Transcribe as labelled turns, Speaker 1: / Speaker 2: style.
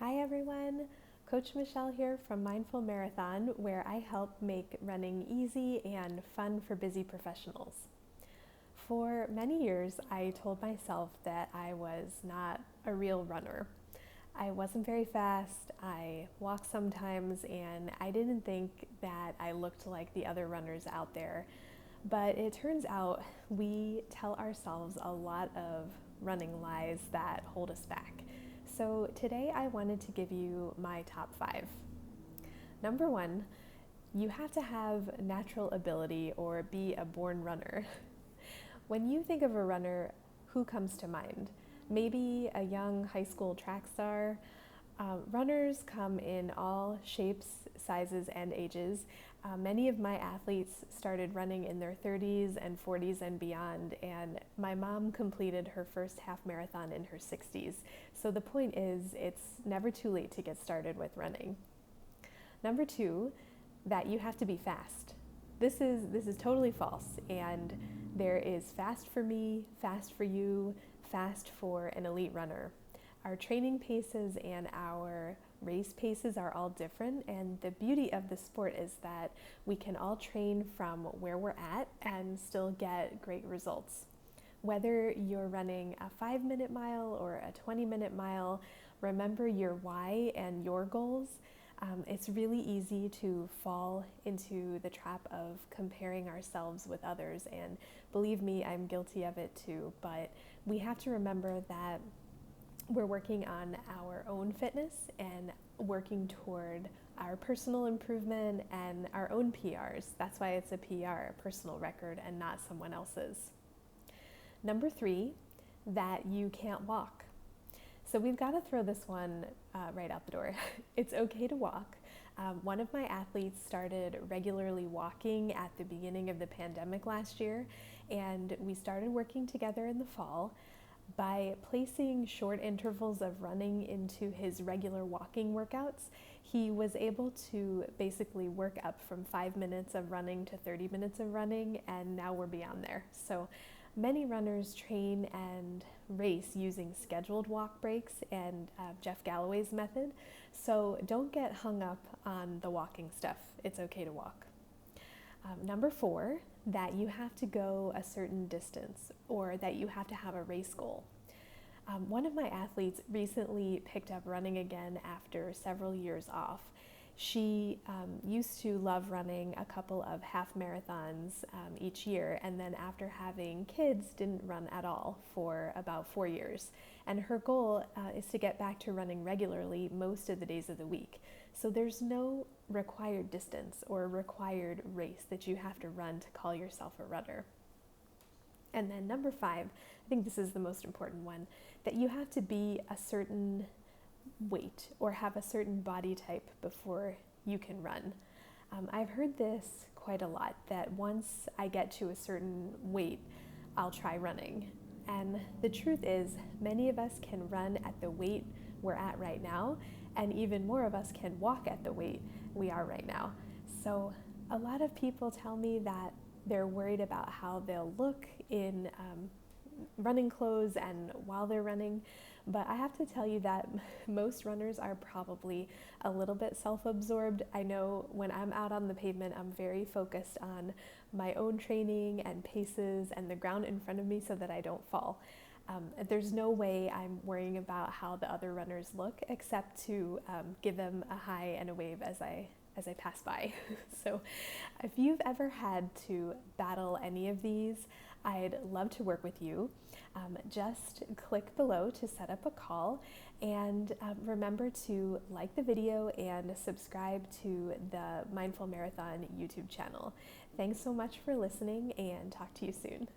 Speaker 1: Hi everyone, Coach Michelle here from Mindful Marathon, where I help make running easy and fun for busy professionals. For many years, I told myself that I was not a real runner. I wasn't very fast, I walked sometimes, and I didn't think that I looked like the other runners out there. But it turns out we tell ourselves a lot of running lies that hold us back. So today I wanted to give you my top 5. Number 1, you have to have natural ability or be a born runner. When you think of a runner, who comes to mind? Maybe a young high school track star. Runners come in all shapes, sizes, and ages. Many of my athletes started running in their 30s and 40s and beyond, and my mom completed her first half marathon in her 60s. So the point is, it's never too late to get started with running. Number 2, that you have to be fast. This is totally false, and there is fast for me, fast for you, fast for an elite runner. Our training paces and our race paces are all different, and the beauty of the sport is that we can all train from where we're at and still get great results. Whether you're running a 5-minute mile or a 20-minute mile, remember your why and your goals. It's really easy to fall into the trap of comparing ourselves with others, and believe me, I'm guilty of it too, but we have to remember that we're working on our own fitness and working toward our personal improvement and our own PRs. That's why it's a PR, a personal record, and not someone else's. Number 3, that you can't walk. So we've got to throw this one right out the door. It's okay to walk. One of my athletes started regularly walking at the beginning of the pandemic last year, and we started working together in the fall. By placing short intervals of running into his regular walking workouts, he was able to basically work up from 5 minutes of running to 30 minutes of running, and now we're beyond there. So many runners train and race using scheduled walk breaks and Jeff Galloway's method, so don't get hung up on the walking stuff. It's okay to walk. Number 4, that you have to go a certain distance or that you have to have a race goal. One of my athletes recently picked up running again after several years off. She used to love running a couple of half marathons each year, and then after having kids didn't run at all for about 4 years. And her goal is to get back to running regularly most of the days of the week. So there's no required distance or required race that you have to run to call yourself a runner. And then number 5, I think this is the most important one, that you have to be a certain weight or have a certain body type before you can run. I've heard this quite a lot, that once I get to a certain weight, I'll try running. And the truth is, many of us can run at the weight we're at right now, and even more of us can walk at the weight we are right now. So a lot of people tell me that they're worried about how they'll look in running clothes and while they're running, but I have to tell you that most runners are probably a little bit self-absorbed. I know when I'm out on the pavement, I'm very focused on my own training and paces and the ground in front of me so that I don't fall. There's no way I'm worrying about how the other runners look except to give them a hi and a wave as I pass by. So if you've ever had to battle any of these, I'd love to work with you. Just click below to set up a call, and remember to like the video and subscribe to the Mindful Marathon YouTube channel. Thanks so much for listening, and talk to you soon.